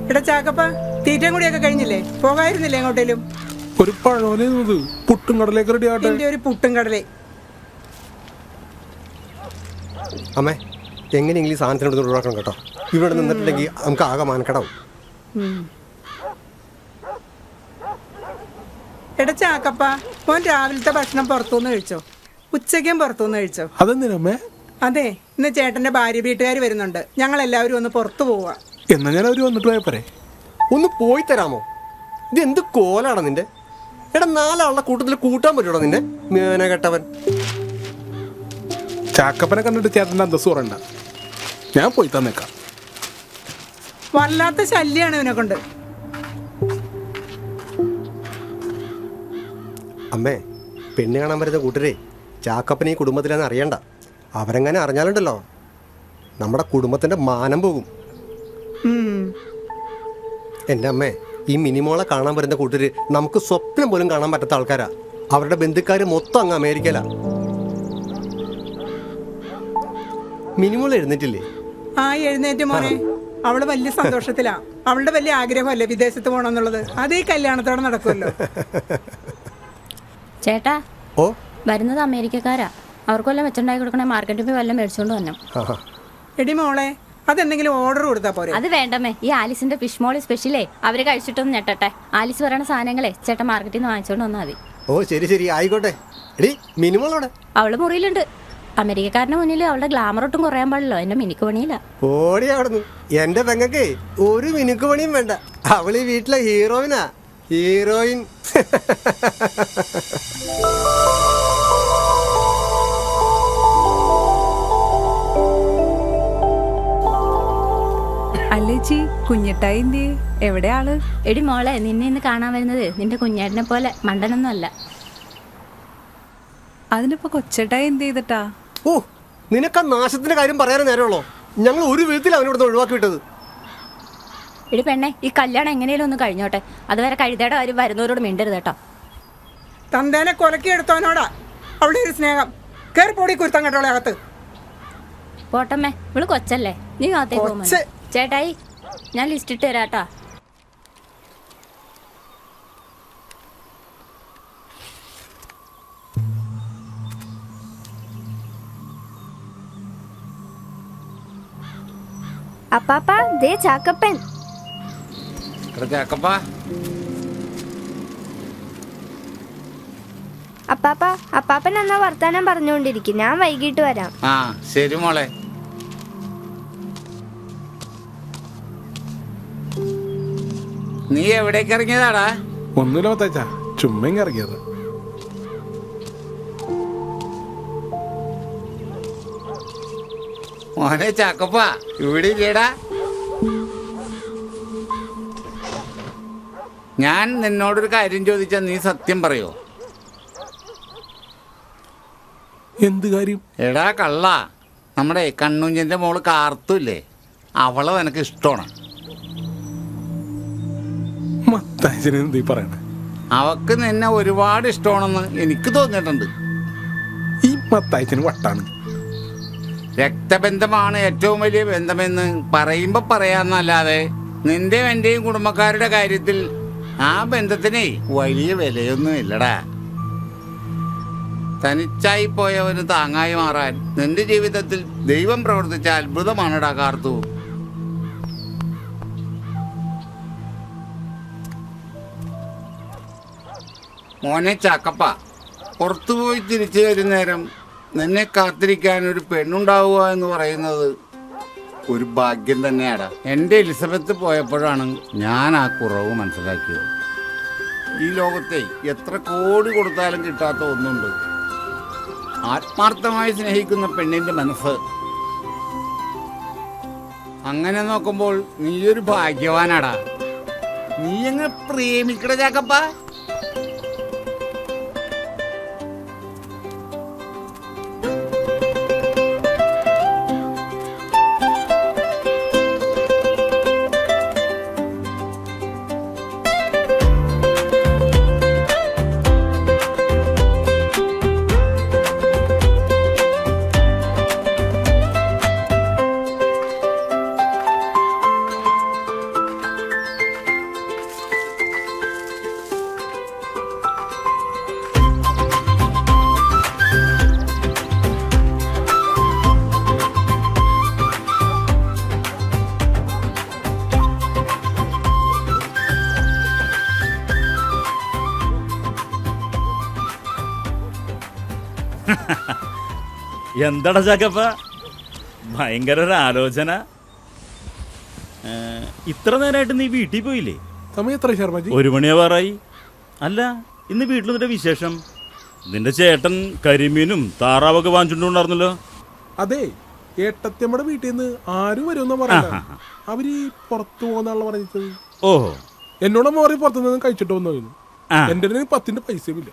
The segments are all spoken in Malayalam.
എടാ ചാക്കപ്പ, തീറ്റയും കൂടിയൊക്കെ കഴിഞ്ഞില്ലേ? പോകായിരുന്നില്ലേ എങ്ങോട്ടേലും? ഒരു പഴവനെന്നത് പുട്ടും കടലേക്ക് റെഡി ആട്ടെ. ഒരു പുട്ടും കടലേ. അമ്മേ, എങ്ങനെയെങ്കിലും ഈ സാധനത്തിനോട് ഒഴിവാക്കണം കേട്ടോ. ഇവിടെ നിന്നിട്ടുണ്ടെങ്കിൽ നമുക്ക് ആകെ മാനക്കടാവും. എടാ ചാക്കപ്പ, മോൻ രാവിലത്തെ ഭക്ഷണം പുറത്തുനിന്ന് കഴിച്ചോ? ഉച്ചയ്ക്കും പുറത്തുനിന്ന് കഴിച്ചോ? അതെന്തിനമ്മേ? അതെ, ഇന്ന് ചേട്ടന്റെ ഭാര്യ വീട്ടുകാർ വരുന്നുണ്ട്. ഞങ്ങൾ എല്ലാവരും ഒന്ന് പുറത്തു പോവാ. എന്നാ ഞാൻ അവര് വന്നിട്ട് പോയപ്പോരെ? ഒന്ന് പോയി തരാമോ? ഇത് എന്ത് കോലാടാ നിന്റെ? എടാ, 4 ആളുടെ കൂട്ടത്തിൽ കൂട്ടാൻ പറ്റൂടാ നിന്നെ? മേന കെട്ടവൻ. ചാക്കപ്പനെ കണ്ടിട്ട് ചേട്ടൻ്റെ അന്തസ് പറയണ്ട. ഞാൻ പോയി തന്നേക്കാം. വല്ലാത്ത ശല്യാണ് ഇവനെ കൊണ്ട്. അമ്മേ, പെണ്ണ് കാണാൻ വരുന്ന കൂട്ടരേ ചാക്കപ്പനെ ഈ കുടുംബത്തിലാന്ന് അറിയണ്ട. അവരെങ്ങനെ അറിഞ്ഞാലുണ്ടല്ലോ നമ്മുടെ കുടുംബത്തിന്റെ മാനം പോകും. എൻ്റെ അമ്മേ, ഈ മിനിമോളെ കാണാൻ വരുന്ന കൂട്ടര് നമുക്ക് സ്വപ്നം പോലും കാണാൻ പറ്റാത്ത ആൾക്കാരാ. അവരുടെ ബന്ധുക്കാർ മൊത്തം അങ്ങ് അമേരിക്കയിലാ. മിനിമോൾ എഴുന്നേറ്റില്ലേ? ആ, എഴുന്നേറ്റ് മോനെ. അവള് വലിയ സന്തോഷത്തിലാ. അവളുടെ വലിയ ആഗ്രഹമല്ലേ വിദേശത്ത് പോകണമെന്നുള്ളത്. അത് ഈ കല്യാണത്തോടെ നടക്കുമല്ലോ. ചേട്ടാ, ഓ, വരുന്നത് അമേരിക്കക്കാരാ. അവർക്ക് വല്ലതും വെച്ചുണ്ടാക്കി കൊടുക്കണേ. മാർക്കറ്റിൽ പോയി വല്ലതും മേടിച്ചോണ്ട് വന്നു. എടി മോളെ, അതെന്തെങ്കിലും ഓർഡർ കൊടുത്താ പോരെ? അത് വേണ്ടമ്മേ. ഈ ആലിസിന്റെ ഫിഷ് മോളി സ്പെഷ്യലേ അവര് കഴിച്ചിട്ടൊന്നും ഞെട്ടട്ടെ. ആലിസ് പറയണ സാധനങ്ങളെ ചേട്ടൻ മാർക്കറ്റിൽ നിന്ന് വാങ്ങിച്ചോണ്ട് വന്നാൽ മതി. ഓ, ശരി ശരി, ആയിക്കോട്ടെ. എടി, മിനിമോളോടെ? അവള് മുറിയിലുണ്ട്. അമേരിക്കക്കാരന്റെ മുന്നിൽ അവളുടെ ഗ്ലാമർ ഒട്ടും കുറയാൻ പാടില്ലോ. എന്റെ മിനിക്ക് പണിയില്ല. ഓടി അവിടുന്ന്. എന്റെ പെങ്ങക്ക് ഒരു മിനുക്ക് പണിയും വേണ്ട. അവളീ വീട്ടിലെ ഹീറോയിനാ. ഹീറോയിൻ. അല്ലേച്ചി, കുഞ്ഞിട്ടായി എന്തി? എവിടെ ആള്? എടി മോളെ, നിന്നെ ഇന്ന് കാണാൻ വരുന്നത് നിന്റെ കുഞ്ഞേട്ടനെ പോലെ മണ്ടനൊന്നും അല്ല. അതിനിപ്പോ കൊച്ചേട്ടായി എന്ത് ചെയ്തിട്ടാ? ഓ, നിനക്ക് ആ നാശത്തിന്റെ കാര്യം പറയാനേ നേരമുള്ളോ? ഞങ്ങൾ ഒരു വിധത്തിൽ അവനോട് ഒഴിവാക്കി വിട്ടത്. എടി പെണ്ണെ, ഈ കല്യാണം എങ്ങനെയും ഒന്ന് കഴിഞ്ഞോട്ടെ. അതുവരെ കഴുതയുടെ കാര്യം വരുന്നവരോട് മിണ്ടരുത് കേട്ടോ. തന്തേനെ കൊലക്കിയെടുത്തവനോടാ അവളുടെ ഒരു സ്നേഹം. കേറി പോടി കുരുത്തം കേട്ടോളെ അകത്ത്. പോട്ടമ്മേ, ഇവള് കൊച്ചല്ലേ. നീ അകത്തേക്ക് പോകുമ്പോ. ചേട്ടായി, ഞാൻ ലിസ്റ്റ് ഇട്ട് തരാട്ടാ. അപ്പാപ്പ, ദേ ചാക്കപ്പൻ. അപ്പാപ്പ, അപ്പാപ്പൻ എന്നാ വർത്താനം പറഞ്ഞുകൊണ്ടിരിക്കും. ഞാൻ വൈകിട്ട് വരാം. ആ, ശരി മോളെ. നീ എവിടേക്ക് ഇറങ്ങിയതാടാ? ഒന്നുമില്ല മത്താച്ചാ, ചുമ്മാ ഇറങ്ങിയത്. മോനെ ചാക്കപ്പ, ഇവിടെ ഇല്ലേടാ? ഞാൻ നിന്നോടൊരു കാര്യം ചോദിച്ചാ നീ സത്യം പറയോ? എന്ത് കാര്യം? എടാ കള്ള, നമ്മുടെ കണ്ണുഞ്ഞിന്റെ മോള് കാർത്തുല്ലേ, അവളെ നിനക്ക് ഇഷ്ടമാണ്. മത്താച്ചന് എന്തീ പറയണേ? അവക്ക് നിന്നെ ഒരുപാട് ഇഷ്ടമാണെന്ന് എനിക്ക് തോന്നിയിട്ടുണ്ട്. ഈ മത്താച്ചന് വട്ടാണ്. രക്തബന്ധമാണ് ഏറ്റവും വലിയ ബന്ധമെന്ന് പറയുമ്പോ പറയാന്നല്ലാതെ നിന്റെയും എന്റെയും കുടുംബക്കാരുടെ കാര്യത്തിൽ ആ ബന്ധത്തിനെ വലിയ വിലയൊന്നും ഇല്ലടാ. തനിച്ചായി പോയവന് താങ്ങായി മാറാൻ നിന്റെ ജീവിതത്തിൽ ദൈവം പ്രവർത്തിച്ച അത്ഭുതമാണടാ കാർത്തു. മോനെ ചാക്കപ്പ, പുറത്തുപോയി തിരിച്ചു വരുന്നേരം നിന്നെ കാത്തിരിക്കാൻ ഒരു പെണ്ണുണ്ടാവുക എന്ന് പറയുന്നത് ഒരു ഭാഗ്യം തന്നെയാടാ. എൻ്റെ എലിസബത്ത് പോയപ്പോഴാണ് ഞാൻ ആ കുറവ് മനസ്സിലാക്കിയത്. ഈ ലോകത്തെ എത്ര കോടി കൊടുത്താലും കിട്ടാത്ത ഒന്നുണ്ട്, ആത്മാർത്ഥമായി സ്നേഹിക്കുന്ന പെണ്ണിന്റെ മനസ്സ്. അങ്ങനെ നോക്കുമ്പോൾ നീയൊരു ഭാഗ്യവാനാടാ. നീ എങ്ങനെ പ്രേമിക്കട ചാക്കപ്പ. എന്താടാ ചാക്കപ്പ, ഭയങ്കര ഒരു ആലോചന. ഇത്ര നേരമായിട്ട് നീ വീട്ടിൽ പോയില്ലേ? സമയം എത്ര ശർമ്മജി? 1 മണിയാവാറായി. അല്ല, ഇന്ന് വീട്ടിൽ നിന്റെ വിശേഷം? നിന്റെ ചേട്ടൻ കരിമീനും താറാവൊക്കെ വാങ്ങിച്ചിട്ടുണ്ടായിരുന്നല്ലോ. അതെ, ഏട്ടത്തിയമ്മയുടെ വീട്ടിൽ നിന്ന് ആരും വരുമെന്നാ പറയാ. അവര് പുറത്തു പോകുന്നാണല്ലോ പറഞ്ഞത്. ഓഹോ, എന്നോട് മോറി പുറത്തുനിന്ന് കഴിച്ചിട്ട് വന്നു. എന്റെ 10ന്റെ പൈസയും ഇല്ല.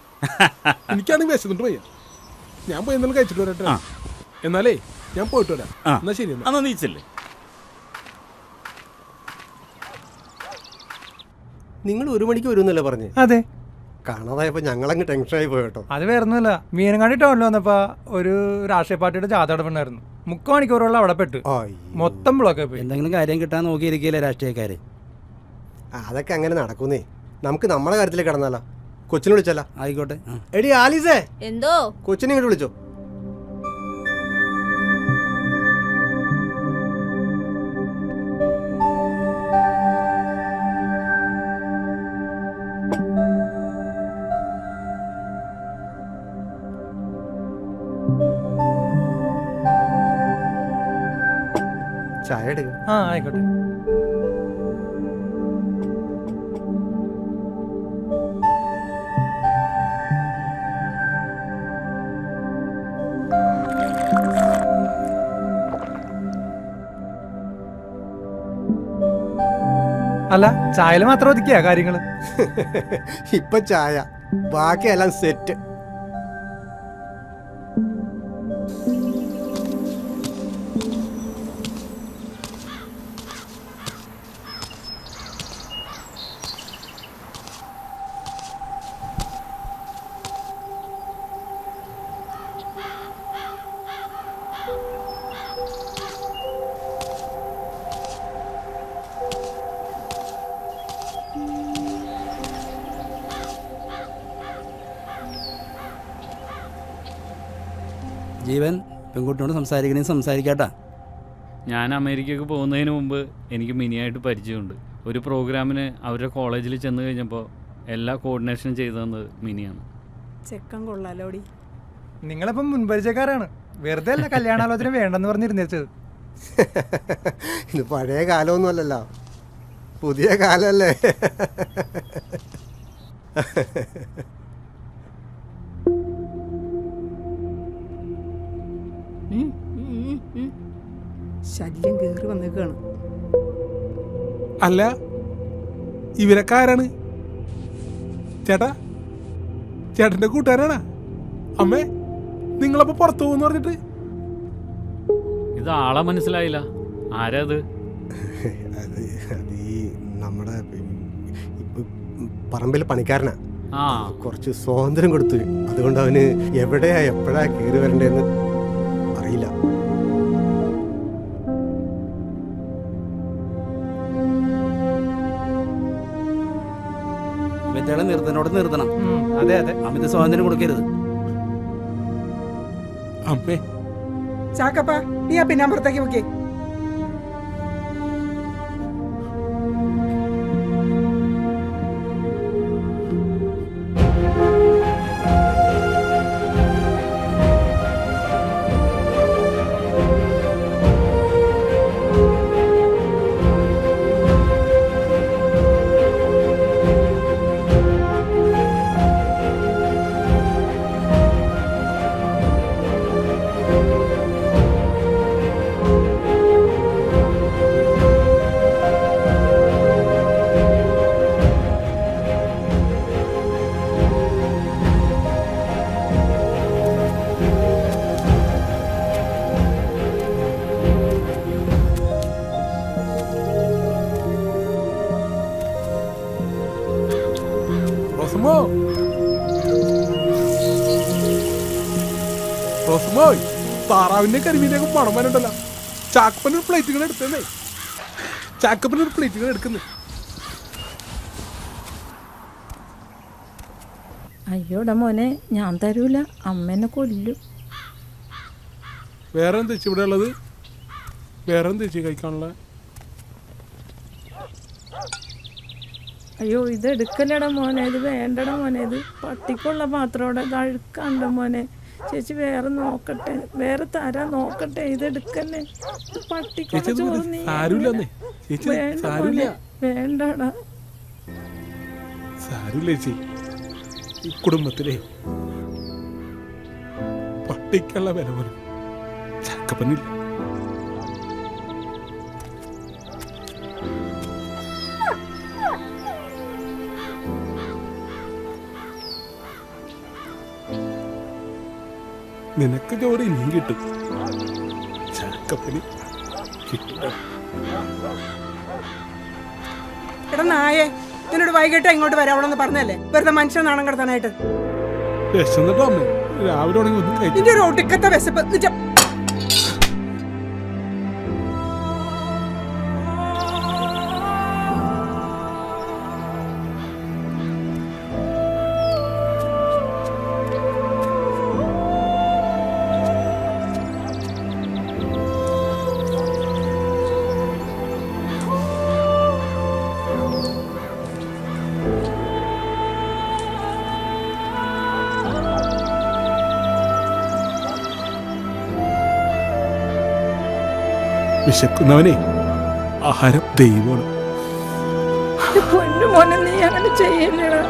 എനിക്കാണെങ്കിൽ വിശന്നിട്ട് വയ്യ. ഞാൻ പോയി എന്തെങ്കിലും കഴിച്ചിട്ട് വരട്ടെ. എന്നാലേ ഞാൻ പോയിട്ട് വരാം. എന്നാ ശരി, എന്നാ നീച്ചല്ലേ. നിങ്ങൾ 1 മണിക്ക് വരുമെന്നല്ലേ പറഞ്ഞേ? അതെ, കാണാതായപ്പോ ഞങ്ങളങ്ങ് ടെൻഷനായി പോയിട്ടോ. അത് വേറൊന്നുമില്ല. മീനങ്ങാടി ടൗണിൽ വന്നപ്പോ ഒരു രാഷ്ട്രീയ പാർട്ടിയുടെ ജാഥ നടപ്പുണ്ടായിരുന്നു. 3 മണിക്കൂറോളം അവിടെ പെട്ടു. മൊത്തം ബ്ലോക്ക് പോയി. എന്തെങ്കിലും കാര്യം കിട്ടാൻ നോക്കിയിരിക്കില്ലേ രാഷ്ട്രീയക്കാര്? അതൊക്കെ അങ്ങനെ നടക്കുന്നേ. നമുക്ക് നമ്മളെ കാര്യത്തിലേക്ക് കടന്നാലോ? കൊച്ചിനെ വിളിച്ചല്ല? ആയിക്കോട്ടെ. എടി ആലീസേ, എന്തോ കൊച്ചിനെ ഇങ്ങോട്ട് വിളിച്ചോ. ചായ എടുക്ക. ആയിക്കോട്ടെ. അല്ല, ചായയിൽ മാത്രം ഒതുക്കിയാ കാര്യങ്ങള്? ഇപ്പൊ ചായ, ബാക്കിയെല്ലാം സെറ്റ്. ജീവൻ, പെൺകുട്ടിയോട് സംസാരിക്കണേ സംസാരിക്കാട്ടാ. ഞാൻ അമേരിക്കക്ക് പോകുന്നതിന് മുമ്പ് എനിക്ക് മിനിയായിട്ട് പരിചയമുണ്ട്. ഒരു പ്രോഗ്രാമിന് അവരുടെ കോളേജിൽ ചെന്ന് കഴിഞ്ഞപ്പോൾ എല്ലാ കോർഡിനേഷനും ചെയ്തു തന്നത് മിനിയാണ്. ചെക്കൻ കൊള്ളാലോടി. നിങ്ങളിപ്പം മുൻപരിചയക്കാരാണ്. വെറുതെ അല്ല കല്യാണാലോചന വേണ്ടെന്ന് പറഞ്ഞിരുന്നേച്ചത്. ഇത് പഴയ കാലമൊന്നും അല്ലല്ലോ, പുതിയ കാലല്ലേ. ശല്യം കേറി വന്നേക്കാണ്. അല്ല, ഇവരൊക്കെ ആരാണ്? ചേട്ടാ, ചേട്ടന്റെ കൂട്ടുകാരാണാ? അമ്മേ, നിങ്ങളപ്പോ പുറത്തു പോകുന്നു പറഞ്ഞിട്ട്? ഇത് ആളെ മനസ്സിലായില്ല. ആരാ അത്? അത് ഈ നമ്മുടെ പറമ്പിൽ പണിക്കാരനാ. കുറച്ച് സ്വാതന്ത്ര്യം കൊടുത്തു. അതുകൊണ്ട് അവന് എവിടെയാ എപ്പോഴാ കയറി വരണ്ടേന്ന് അറിയില്ല. നിർത്തനോട് നിർത്തണം. അതെ അതെ, അമിത സ്വാതന്ത്ര്യം കൊടുക്കരുത്. അമ്മേ ചാക്കപ്പ നീ ആ പിന്നാമ്പുറത്തേക്ക് നോക്കി. റോസമ്മോ റോസമ്മോയ് താറാവിന്റെ കരിമീനൊക്കെ പണം വരണ്ടല്ലോ. ചാക്കപ്പനൊരു പ്ലേറ്റുകൾ എടുത്തേ. ചാക്കപ്പനൊരു പ്ലേറ്റുകൾ എടുക്കുന്നേ. അയ്യോടാ മോനെ ഞാൻ തരൂല, അമ്മേനെ കൊല്ലും. വേറെ എന്താ ഇവിടെ ഉള്ളത്? വേറെ എന്താ കഴിക്കാനുള്ള? അയ്യോ ഇത് എടുക്കലടാ മോനെ, ഇത് വേണ്ടടാ മോനെ, ഇത് പട്ടിക്കുള്ള പാത്രോടെ കഴുക്കണ്ട മോനെ. ചേച്ചി വേറെ നോക്കട്ടെ, വേറെ തരാൻ നോക്കട്ടെ, ഇത് എടുക്കല്ലേ. ഇത് പട്ടിക്കുള്ള ചോറ് നീ വേണ്ട മോനെ, വേണ്ടടാ. സാരമില്ല ചേച്ചി, ഈ കുടുംബത്തിലെ പട്ടിക്കുള്ള വില പോലും ചാക്കപ്പനില്ല. നിനക്ക് ചോറ് ഇനിയും കിട്ടും, ചാക്കപ്പന് കിട്ടില്ല. എടാ നായേ, നിന്നോട് വൈകിട്ട് ഇങ്ങോട്ട് വരാവളെന്ന് പറഞ്ഞല്ലേ, വെറുതെ മനുഷ്യൻ നാണം കിടത്താനായിട്ട്. വിശന്നിട്ടോ അമ്മ? രാവിലെ തുടങ്ങി ഒന്നും കഴിച്ചു. നിന്റെ ഒരു ഒടുക്കത്തെ വിശപ്പ്. വിശക്കുന്നവനെ ആഹാരം ദൈവമാണ്. പൊന്നു മോനെ നീ അങ്ങനെ ചെയ്യല്ലടാ.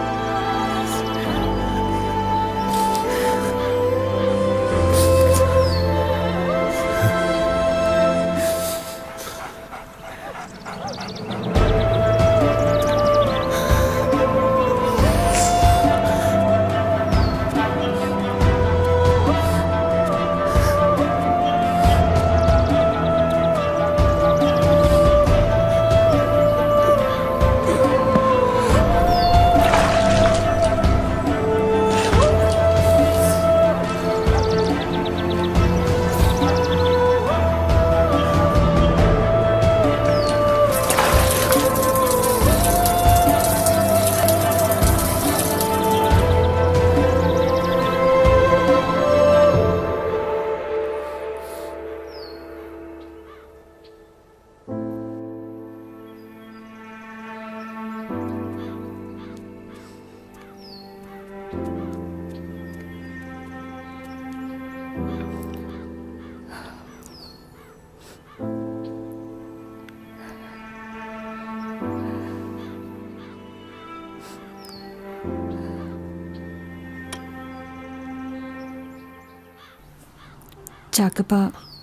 ചാക്കപ്പ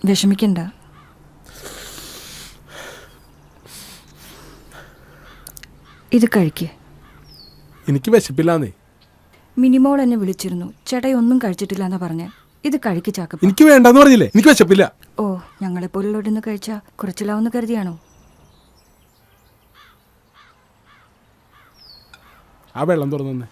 വിഷമിക്കണ്ട. ഇത് കഴിക്ക്. എനിക്ക് വിശപ്പില്ലാന്നേ. മിനിമോൾ എന്നെ വിളിച്ചിരുന്നു, ചേട്ടായി ഒന്നും കഴിച്ചിട്ടില്ല എന്നാ പറഞ്ഞ. ഇത് കഴിക്ക് ചാക്കപ്പ. എനിക്ക് വേണ്ടെന്ന് പറഞ്ഞില്ലേ, എനിക്ക് വിശപ്പില്ല. ഓ, ഞങ്ങളെ പോലുള്ളവരൊന്ന് കഴിച്ചാ കുറച്ചിലാവുന്ന കരുതിയാണോ? ആ വെള്ളം തുറന്നു.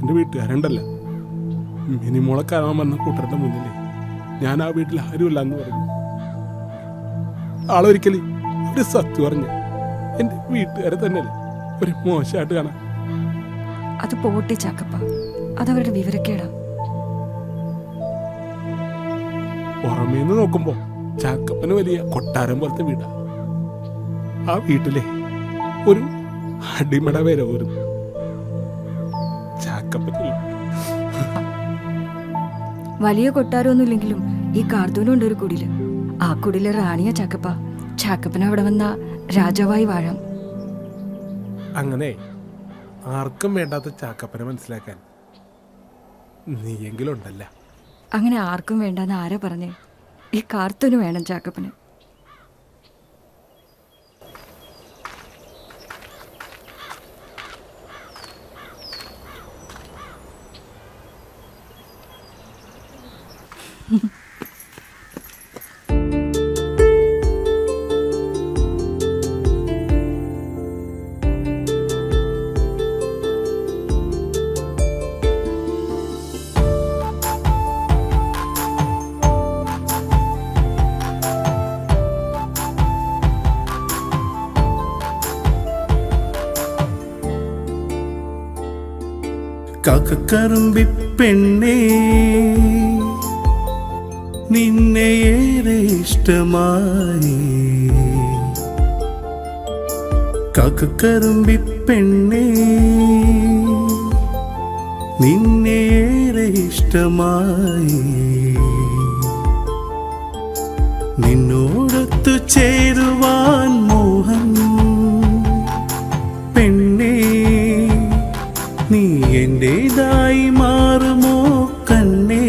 എൻ്റെ വീട്ടുകാരുണ്ടല്ല, മിനിമോളെ കാണാൻ വന്ന കൂട്ടരുടെ മുന്നിലേ ഞാൻ ആ വീട്ടിൽ ആരുമില്ല എന്ന് പറഞ്ഞു. ആളൊരിക്കലും ഒരു സത്യം പറഞ്ഞ എൻ്റെ വീട്ടുകാരെ തന്നെയല്ലേ ഒരു മോശമായിട്ട് കാണാൻ. അത് പോട്ടെ ചാക്കപ്പ, അതവരുടെ വിവരക്കേടാ. പുറമേന്ന് നോക്കുമ്പോ ചാക്കപ്പന് വലിയ കൊട്ടാരം പോലത്തെ വീടാ. ആ വീട്ടിലെ ഒരു അടിമട വരെ പോലും ചാക്കപ്പനില്ല. വലിയ കൊട്ടാരമൊന്നുമില്ലെങ്കിലും ഈ കാർത്തൂനുണ്ട് ഒരു കുടില്. ആ കുടിലെ റാണിയ ചാക്കപ്പ. ചാക്കപ്പന അവിടെ വന്ന രാജാവായി വാഴാം. അങ്ങനെ ആർക്കും വേണ്ടാത്ത ചാക്കപ്പനെ മനസ്സിലാക്കാൻ നീയെങ്കിലും ഉണ്ടല്ല. അങ്ങനെ ആർക്കും വേണ്ടെന്ന് ആരാ പറഞ്ഞേ? ഈ കാർത്തൂന് വേണം ചാക്കപ്പന്. കാക്കക്കറുമ്പി പെണ്ണേ, നിന്നെയേറെ ഇഷ്ടമായി. കാക്കക്കറുമ്പി പെണ്ണേ, നിന്നെയേറെ ഇഷ്ടമായി. നിന്നോടൊത്തു ചേരുവാൻ മോഹം പെണ്ണേ, നീ എന്റേതായി മാറുമോ കണ്ണേ?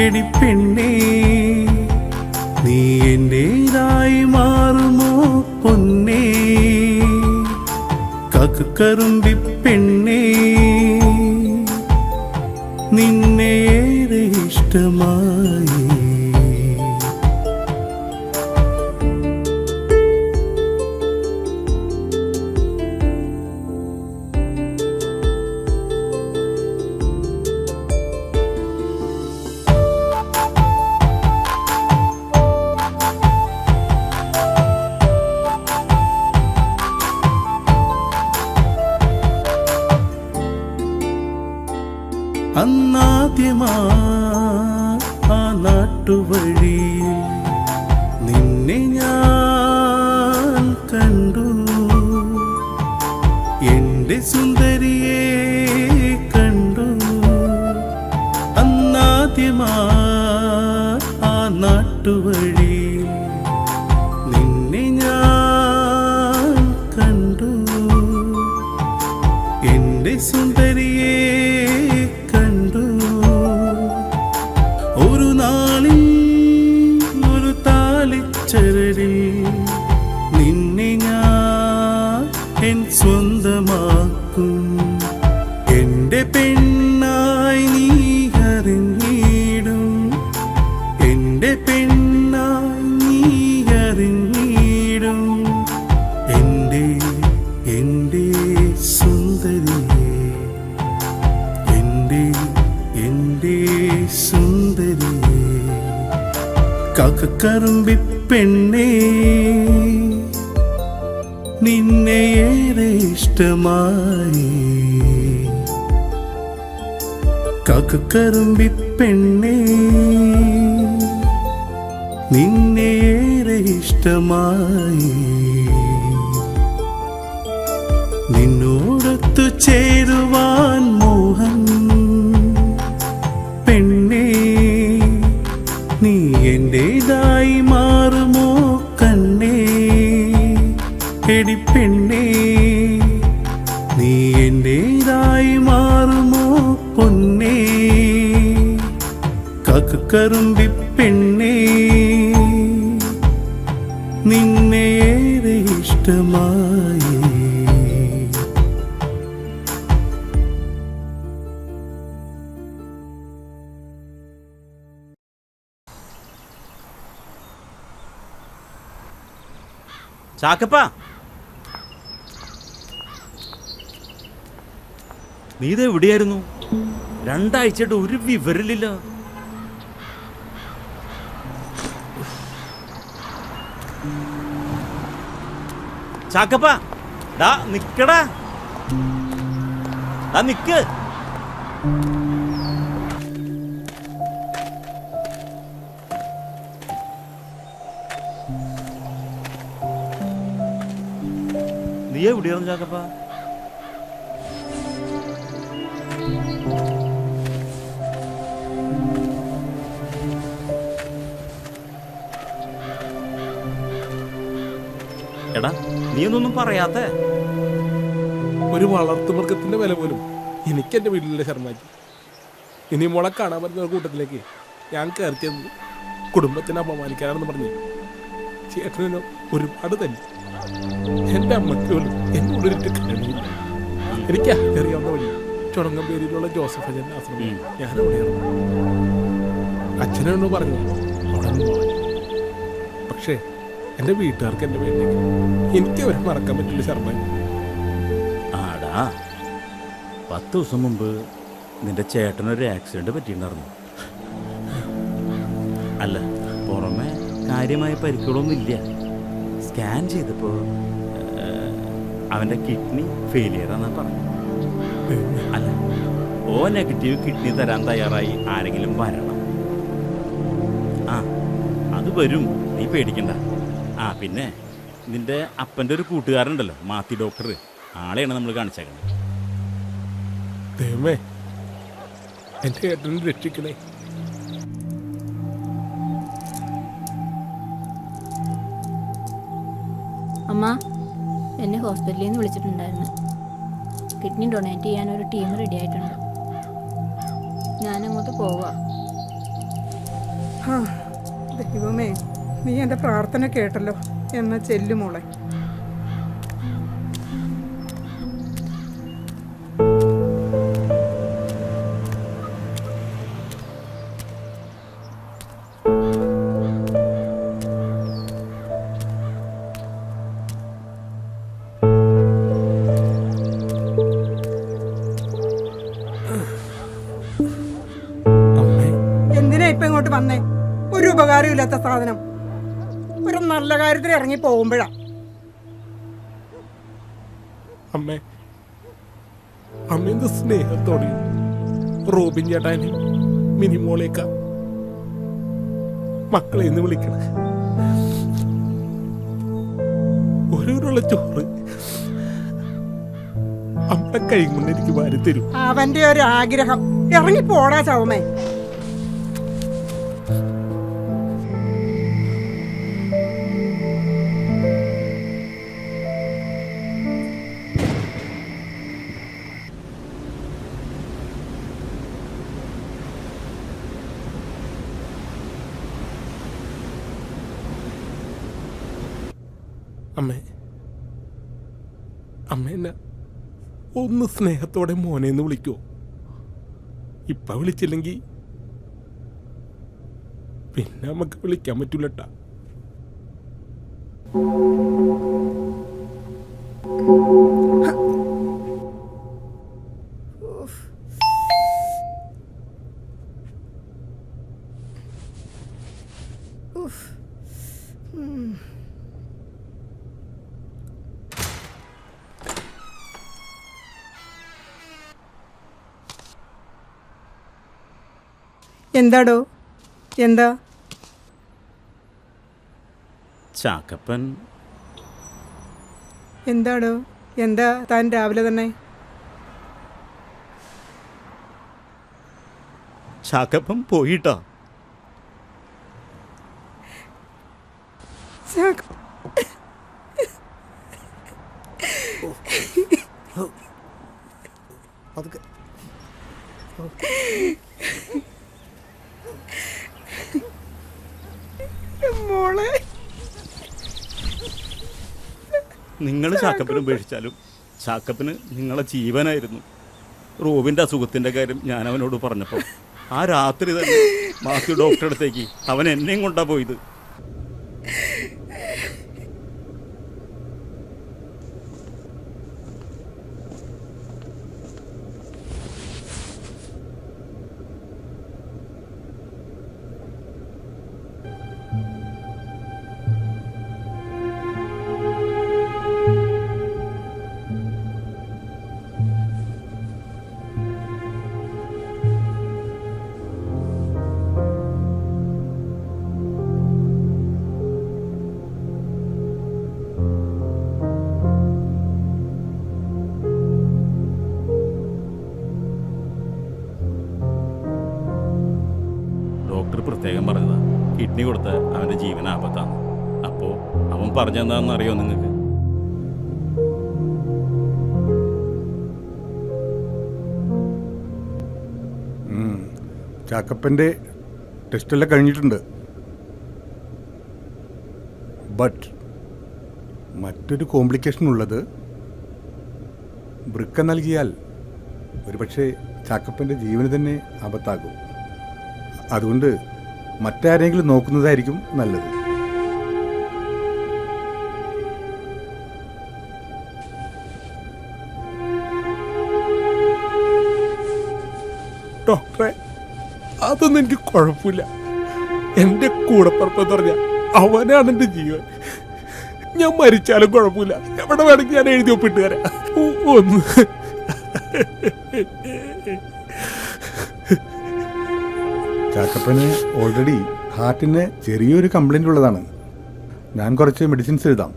എടി പെണ്ണേ, നീ എന്റേതായി മാറുമോ പൊന്നേ? കാക്കക്കറുമ്പി പെണ്ണേ, നിന്നെയേറെ ഇഷ്ടമായി. അന്നാദ്യമാ ആ നാട്ടുവഴിയിൽ നിന്നെ ഞാൻ കണ്ടു. എന്റെ സുന്ദരിയെ കണ്ടു. അന്നാദ്യമാ ആ നാട്ടുവഴിയിൽ നിന്നെ ഞാൻ കണ്ടു. എന്റെ സുന്ദരിയെ ഒരു നാളിൽ ഒരു താലിച്ചരടിൽ നിന്നെ ഞാൻ എൻ സ്വന്തമാക്കും. എന്റെ പെണ്ണായി നീ അറിഞ്ഞിടും. എന്റെ പെണ്ണായി നീ അറിഞ്ഞിടും. എന്റെ എന്റെ സുന്ദരിയെ, എന്റെ എന്റെ സുന്ദരിയെ. കാക്കക്കറുമ്പി പെണ്ണേ, നിന്നെയേറെ ഇഷ്ടമായി. കാക്കക്കറുമ്പി പെണ്ണേ, നിന്നെയേറെ ഇഷ്ടമായി. നിന്നോടൊത്തു ചേരുവാൻ മോഹം പെണ്ണേ, നീ എന്റേതായി മാറുമോ കണ്ണേ? എടി പെണ്ണേ, നീ എന്റേതായി മാറുമോ പൊന്നേ? കാക്കക്കറുമ്പി പെണ്ണേ, നിന്നെയേറെ ഇഷ്ടമായി. ചാക്കപ്പ, നീ ഇത് എവിടെയായിരുന്നു? 2 ആഴ്ചയായിട്ട് ഒരു വിവരമില്ല. ചാക്കപ്പ ഡാ നിക്കടാ, ഡാ നിക്ക്. നീ എവിടെയായിരുന്നു ചാക്കപ്പ? എടാ നീ ഒന്നും പറയാത്ത. ഒരു വളർത്തുമൃഗത്തിന്റെ വില പോലും എനിക്ക് എൻ്റെ വീട്ടിലെ ശർമാക്കി. ഇനി മോളെ കാണാൻ പറ്റുന്ന കൂട്ടത്തിലേക്ക് ഞാൻ കയറിച്ചത് കുടുംബത്തിനെ അപമാനിക്കാനാണെന്ന് പറഞ്ഞു ചേട്ടനെ ഒരുപാട് തന്നെ. എൻ്റെ അമ്മയ്ക്ക് പോലും എന്നോടൊരിട്ട് കഴിയില്ല. എനിക്ക് അറിയാവുന്ന വഴി ചുണങ്ങമ്പേരിയിലുള്ള ജോസഫ് അച്ഛൻ്റെ ആശ്രമം ഞാനവിടെയാണ്. അച്ഛനോട് പറഞ്ഞു അവിടെ നിന്ന് പോകാൻ. പക്ഷേ എൻ്റെ വീട്ടുകാർക്ക് എൻ്റെ വീട്ടിലേക്ക് എനിക്ക് അവരെ മറക്കാൻ പറ്റില്ല ശർമ്മ. ആടാ 10 ദിവസം മുമ്പ് നിന്റെ ചേട്ടനൊരു ആക്സിഡന്റ് പറ്റിയിട്ടുണ്ടായിരുന്നു. അല്ല, പുറമെ കാര്യമായ പരിക്കുകളൊന്നും ഇല്ല. സ്കാൻ ചെയ്തപ്പോൾ അവൻ്റെ കിഡ്നി ഫെയിലിയറാണെന്നാണ് പറഞ്ഞു. അല്ല, ഓ നെഗറ്റീവ് കിഡ്നി തരാൻ തയ്യാറായി ആരെങ്കിലും വരണം. ആ അത് വരും, നീ പേടിക്കണ്ട. ആ പിന്നെ നിന്റെ അപ്പൻ്റെ ഒരു കൂട്ടുകാരുണ്ടല്ലോ, മാത്യു ഡോക്ടർ, ആളെയാണ് നമ്മൾ കാണിച്ചേക്കുന്നത്. ദൈവമേ, എൻ്റെ ഏട്ടനെ രക്ഷിക്കണേ. അമ്മ എന്നെ ഹോസ്പിറ്റലിൽ നിന്ന് വിളിച്ചിട്ടുണ്ടായിരുന്നു. കിഡ്നി ഡൊണേറ്റ് ചെയ്യാൻ ഒരു ടീം റെഡി ആയിട്ടുണ്ട്. ഞാനങ്ങോട്ട് പോവാ. ദൈവമേ, നീ എൻ്റെ പ്രാർത്ഥന കേട്ടല്ലോ. എന്നാ ചെല്ലുമോളെ. എന്തിനാ ഇപ്പൊ ഇങ്ങോട്ട് വന്നേ? ഒരു ഉപകാരമില്ലാത്ത സാധനം. ഒരു നല്ല കാര്യത്തിൽ ഇറങ്ങി പോകുമ്പോഴാ. അമ്മേ, അമ്മേന്ത് സ്നേഹത്തോടെ റോബിൻ ചേട്ടാനെ മിനിമോളേക്ക മക്കളെ എന്ന് വിളിക്കണ. ഓരോരുള്ള ചോറ് അമ്മ കൈ കൊണ്ട് എനിക്ക് വാരി തരും. അവന്റെ ഒരു ആഗ്രഹം. ഇറങ്ങി പോടാ ചവമേ. അമ്മേ, അമ്മ എന്നെ ഒന്ന് സ്നേഹത്തോടെ മോനെന്ന് വിളിക്കോ? ഇപ്പൊ വിളിച്ചില്ലെങ്കിൽ പിന്നെ നമുക്ക് വിളിക്കാൻ പറ്റൂലട്ടാ. എന്താടോ? എന്താ? ചാക്കപ്പൻ. എന്താടോ? എന്താ താൻ രാവിലെ തന്നെ? ചാക്കപ്പൻ പോയിട്ടാ. മോളെ, നിങ്ങൾ ചാക്കപ്പനെ ഉപേക്ഷിച്ചാലും ചാക്കപ്പന് നിങ്ങളെ ജീവനായിരുന്നു. റോബിൻ്റെ അസുഖത്തിൻ്റെ കാര്യം ഞാൻ അവനോട് പറഞ്ഞപ്പോൾ ആ രാത്രി തന്നെ മാത്യു ഡോക്ടറെ അടുത്തേക്ക് അവൻ എന്നെയും കൊണ്ടാ പോയത്. പണി കൊടുത്ത അവൻ്റെ ജീവൻ ആപത്താണ്. അപ്പോൾ അവൻ പറഞ്ഞെന്താണെന്ന് അറിയോ നിങ്ങൾക്ക്? ചാക്കപ്പൻ്റെ ടെസ്റ്റെല്ലാം കഴിഞ്ഞിട്ടുണ്ട്. ബട്ട് മറ്റൊരു കോംപ്ലിക്കേഷൻ ഉള്ളത്, വൃക്ക നൽകിയാൽ ഒരുപക്ഷെ ചാക്കപ്പൻ്റെ ജീവന് തന്നെ ആപത്താകും. അതുകൊണ്ട് മറ്റാരെങ്കിലും നോക്കുന്നതായിരിക്കും നല്ലത്. ഡോക്ടറെ, അതൊന്നും എനിക്ക് കുഴപ്പമില്ല. എൻ്റെ കൂടപ്പുറപ്പെന്ന് പറഞ്ഞാൽ അവനാണ് എൻ്റെ ജീവൻ. ഞാൻ മരിച്ചാലും കുഴപ്പമില്ല. എവിടെ വേണമെങ്കിൽ ഞാൻ എഴുതി ഒപ്പിട്ട് തരാം. ഒന്ന് ചാക്കപ്പന് ഓൾറെഡി ഹാർട്ടിന് ചെറിയൊരു കംപ്ലൈൻ്റ് ഉള്ളതാണ്. ഞാൻ കുറച്ച് മെഡിസിൻസ് എഴുതാം.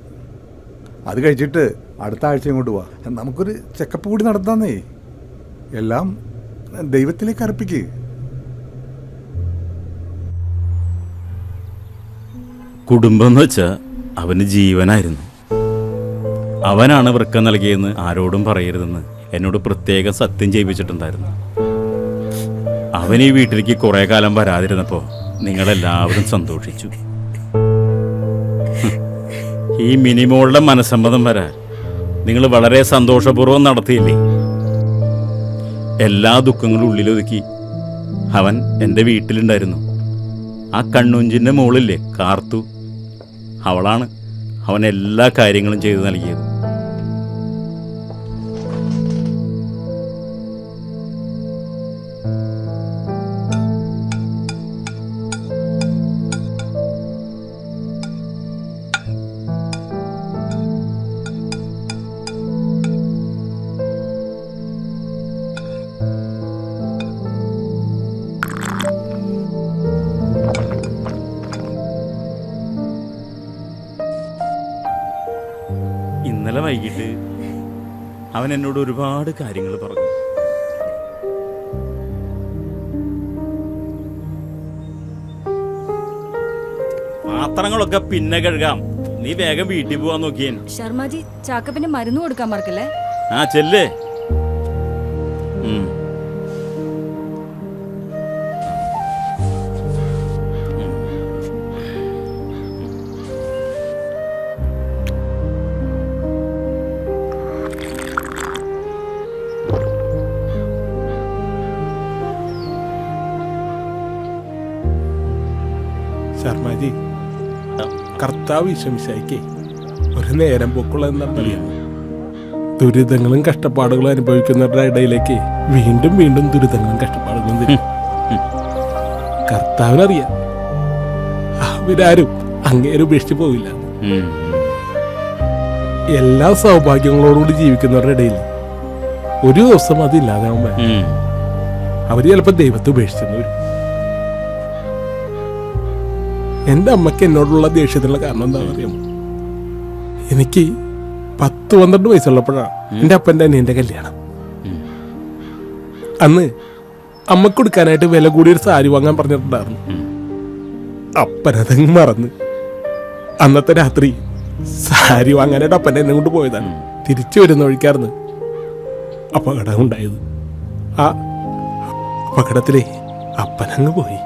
അത് കഴിച്ചിട്ട് അടുത്ത ആഴ്ച ഇങ്ങോട്ട് പോവാം. നമുക്കൊരു ചെക്കപ്പ് കൂടി നടത്താന്നേ. എല്ലാം ദൈവത്തിലേക്ക് അർപ്പിക്ക്. കുടുംബം എന്ന് വെച്ചാൽ അവന് ജീവനായിരുന്നു. അവനാണ് വൃക്ക നൽകിയെന്ന് ആരോടും പറയരുതെന്ന് എന്നോട് പ്രത്യേകം സത്യം ചെയ്യിപ്പിച്ചിട്ടുണ്ടായിരുന്നു. അവൻ ഈ വീട്ടിലേക്ക് കുറേ കാലം വരാതിരുന്നപ്പോൾ നിങ്ങളെല്ലാവരും സന്തോഷിച്ചു. ഈ മിനിമോളുടെ മനസ്സമ്മതം വരാൻ നിങ്ങൾ വളരെ സന്തോഷപൂർവ്വം നടത്തിയില്ലേ? എല്ലാ ദുഃഖങ്ങളും ഉള്ളിലൊതുക്കി അവൻ എൻ്റെ വീട്ടിലുണ്ടായിരുന്നു. ആ കണ്ണുഞ്ചിൻ്റെ മോളില്ലേ കാർത്തു, അവളാണ് അവൻ എല്ലാ കാര്യങ്ങളും ചെയ്തു നൽകിയത്. ഇന്നലെ വൈകിട്ട് അവൻ എന്നോട് ഒരുപാട് കാര്യങ്ങൾ പറഞ്ഞു. പാത്രങ്ങളൊക്കെ പിന്നെ കഴുകാം, നീ വേഗം വീട്ടിൽ പോവാൻ നോക്കിയേ. ശർമാജി, ചാക്കപ്പിന് മരുന്ന് കൊടുക്കാൻ മറക്കല്ലേ. ആ ചെല്ലേ. ശർമാജി, കർത്താവ് ഈശോമിശിഹായ്ക്ക് ഒരു നേരം പോക്കുള്ളതെന്നറിയാം. ദുരിതങ്ങളും കഷ്ടപ്പാടുകളും അനുഭവിക്കുന്നവരുടെ ഇടയിലേക്ക് വീണ്ടും വീണ്ടും ദുരിതങ്ങളും കഷ്ടപ്പാടുകളും തരും. കർത്താവിനറിയാം അവരാരും അങ്ങേരെ ഉപേക്ഷിച്ച് പോവില്ല. എല്ലാ സൗഭാഗ്യങ്ങളോടുകൂടി ജീവിക്കുന്നവരുടെ ഇടയിൽ ഒരു ദിവസം അതില്ലാതെ അവര് ചിലപ്പോ ദൈവത്തെ ഉപേക്ഷിച്ചെന്ന് വരും. എൻ്റെ അമ്മയ്ക്ക് എന്നോടുള്ള ദേഷ്യത്തിനുള്ള കാരണം എന്താണെന്ന് അറിയാമോ? എനിക്ക് 10-12 വയസ്സുള്ളപ്പോഴാണ് എൻ്റെ അപ്പൻ്റെ അനിയൻ്റെ കല്യാണം. അന്ന് അമ്മക്ക് കൊടുക്കാനായിട്ട് വില കൂടിയൊരു സാരി വാങ്ങാൻ പറഞ്ഞിട്ടുണ്ടായിരുന്നു. അപ്പനതങ്ങ് മറന്ന് അന്നത്തെ രാത്രി സാരി വാങ്ങാനായിട്ട് അപ്പൻ്റെ എന്നെ കൊണ്ട് പോയതാണ്. തിരിച്ചു വരുന്ന വഴിക്കായിരുന്നു അപകടം ഉണ്ടായത്. ആ അപകടത്തിലേ അപ്പനങ്ങ് പോയി.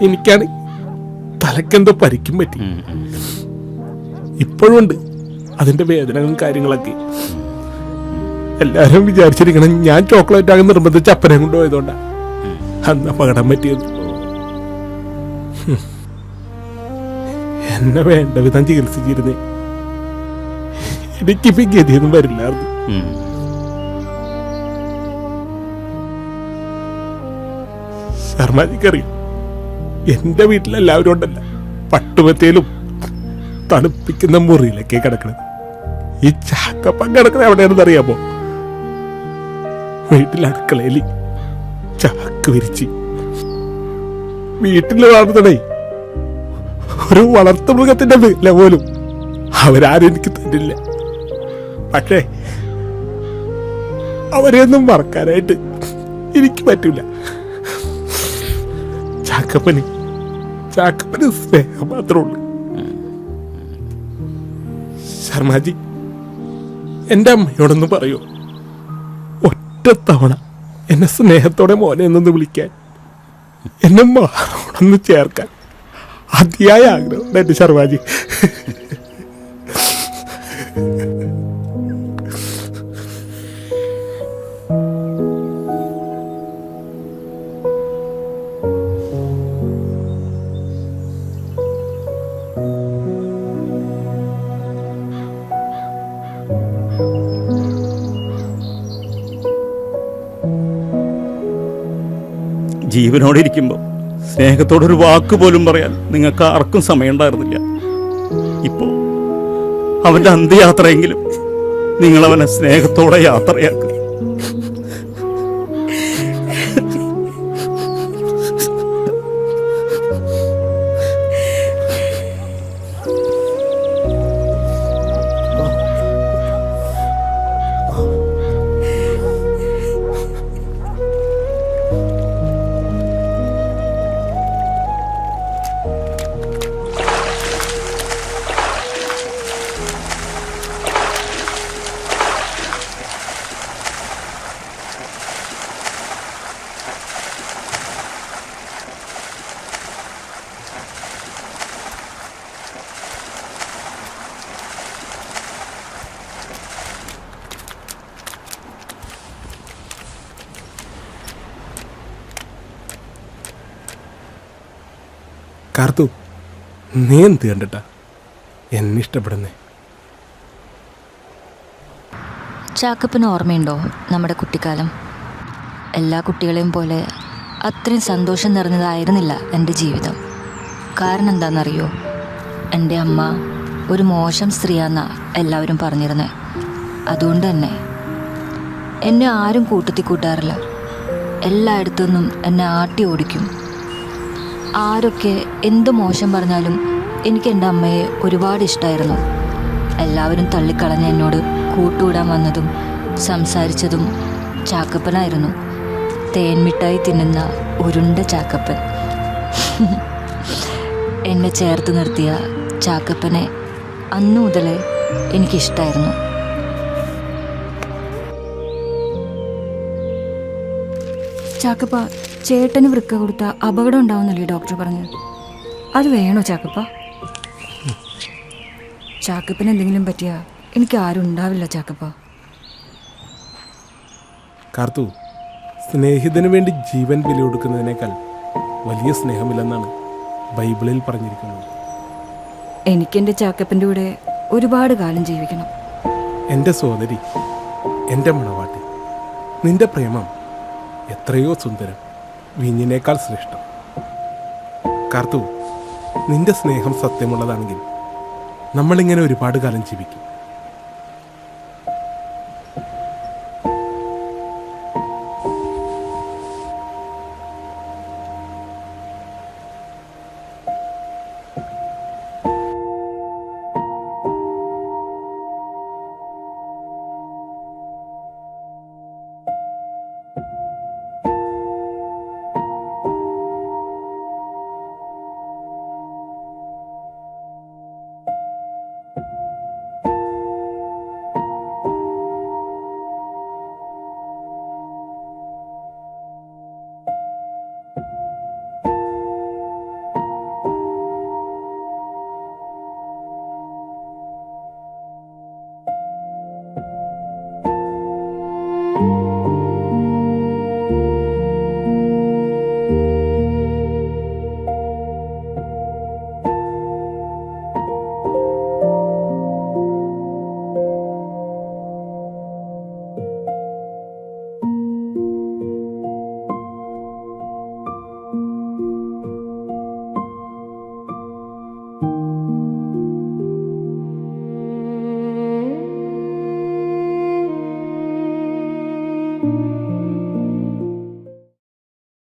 എനിക്കാണ് തലക്കെന്തോ പരിക്കും പറ്റി. ഇപ്പോഴും ഉണ്ട് അതിന്റെ വേദനകളും കാര്യങ്ങളൊക്കെ. എല്ലാരും വിചാരിച്ചിരിക്കണം ഞാൻ ചോക്ലേറ്റ് ആകെ നിർബന്ധിച്ച് അപ്പനെ കൊണ്ടുപോയതുകൊണ്ടാ അന്ന് അപകടം പറ്റിയത്. എന്നെ വേണ്ട വിധം ചികിത്സിച്ചിരുന്നേ എനിക്കിപ്പോ ഗതിയൊന്നും വരില്ലായിരുന്നു. ശർമാജിക്കറിയാം, എന്റെ വീട്ടിലെല്ലാവരും ഉണ്ടല്ല പട്ടുമത്തേലും തണുപ്പിക്കുന്ന മുറിയിലൊക്കെ കിടക്കണത്. ഈ ചാക്കപ്പം കിടക്കണ എവിടെയാണെന്ന് അറിയാമോ? വീട്ടിലടുക്കളയിൽ ചാക്ക് വിരിച്ച് വീട്ടിൽ വളർത്തണേ ഒരു വളർത്തു മൃഗത്തിന്റെ വില പോലും അവരാരും എനിക്ക് തരില്ല. പക്ഷേ അവരെയൊന്നും മറക്കാനായിട്ട് എനിക്ക് പറ്റൂല. ചാക്കപ്പന് സ്നേഹം മാത്രമേ ഉള്ളൂ. ശർമാജി, എൻ്റെ അമ്മയോടൊന്ന് പറയൂ, ഒറ്റ തവണ എന്നെ സ്നേഹത്തോടെ മോനെ എന്നൊന്ന് വിളിക്കാൻ, എന്നെ മാറോടൊന്ന് ചേർക്കാൻ അതിയായ ആഗ്രഹം എൻ്റെ ശർമാജി. ജീവനോടെ ഇരിക്കുമ്പോൾ സ്നേഹത്തോടൊരു വാക്ക് പോലും പറയാൻ നിങ്ങൾക്ക് ആർക്കും സമയമുണ്ടായിരുന്നില്ല. ഇപ്പോൾ അവൻ്റെ അന്ത്യയാത്രയെങ്കിലും നിങ്ങളവനെ സ്നേഹത്തോടെ യാത്രയാക്കുക. കാർത്തു, നീ എന്ത് കണ്ടിട്ടാ എന്നെ ഇഷ്ടപ്പെടുന്നേ? ചാക്കപ്പന് ഓർമ്മയുണ്ടോ നമ്മുടെ കുട്ടിക്കാലം? എല്ലാ കുട്ടികളെയും പോലെ അത്രയും സന്തോഷം നിറഞ്ഞതായിരുന്നില്ല എൻ്റെ ജീവിതം. കാരണം എന്താണെന്നറിയോ? എൻ്റെ അമ്മ ഒരു മോശം സ്ത്രീയാണെന്നാണ് എല്ലാവരും പറഞ്ഞിരുന്നത്. അതുകൊണ്ട് തന്നെ എന്നെ ആരും കൂട്ടത്തിൽ കൂട്ടാറില്ല. എല്ലായിടത്തുനിന്നും എന്നെ ആട്ടി ഓടിക്കും. ആരൊക്കെ എന്ത് മോശം പറഞ്ഞാലും എനിക്ക് എൻ്റെ അമ്മയെ ഒരുപാട് ഇഷ്ടമായിരുന്നു. എല്ലാവരും തള്ളിക്കളഞ്ഞ എന്നോട് കൂട്ടുകൂടാൻ വന്നതും സംസാരിച്ചതും ചാക്കപ്പനായിരുന്നു. തേൻമിഠായി തിന്നുന്ന ഉരുണ്ട ചാക്കപ്പൻ. എന്നെ ചേർത്ത് നിർത്തിയ ചാക്കപ്പനെ അന്നു മുതലേ എനിക്കിഷ്ടമായിരുന്നു. ചാക്കപ്പ, ചേട്ടന് വൃക്ക കൊടുത്ത അപകടം ഉണ്ടാവുന്നല്ലേ ഡോക്ടർ പറഞ്ഞത്? അത് വേണോ ചാക്കപ്പ? ചാക്കപ്പന് എന്തെങ്കിലും പറ്റിയാ എനിക്ക് ആരും ഉണ്ടാവില്ല ചാക്കപ്പ. കാർത്തു, സ്നേഹിതന് വേണ്ടി ജീവൻ ബലി കൊടുക്കുന്നതിനേക്കാൾ വലിയ സ്നേഹമില്ലെന്നാണ് ബൈബിളിൽ പറഞ്ഞിരിക്കുന്നത്. എനിക്കെൻ്റെ ചാക്കപ്പൻ്റെ കൂടെ ഒരുപാട് കാലം ജീവിക്കണം. എൻ്റെ സോദരി, എൻ്റെ മണവാട്ടി, നിന്റെ പ്രേമം എത്രയോ സുന്ദരം, വീഞ്ഞിനേക്കാൾ ശ്രേഷ്ഠം. കാർത്തു, നിന്റെ സ്നേഹം സത്യമുള്ളതാണെങ്കിൽ നമ്മളിങ്ങനെ ഒരുപാട് കാലം ജീവിക്കും.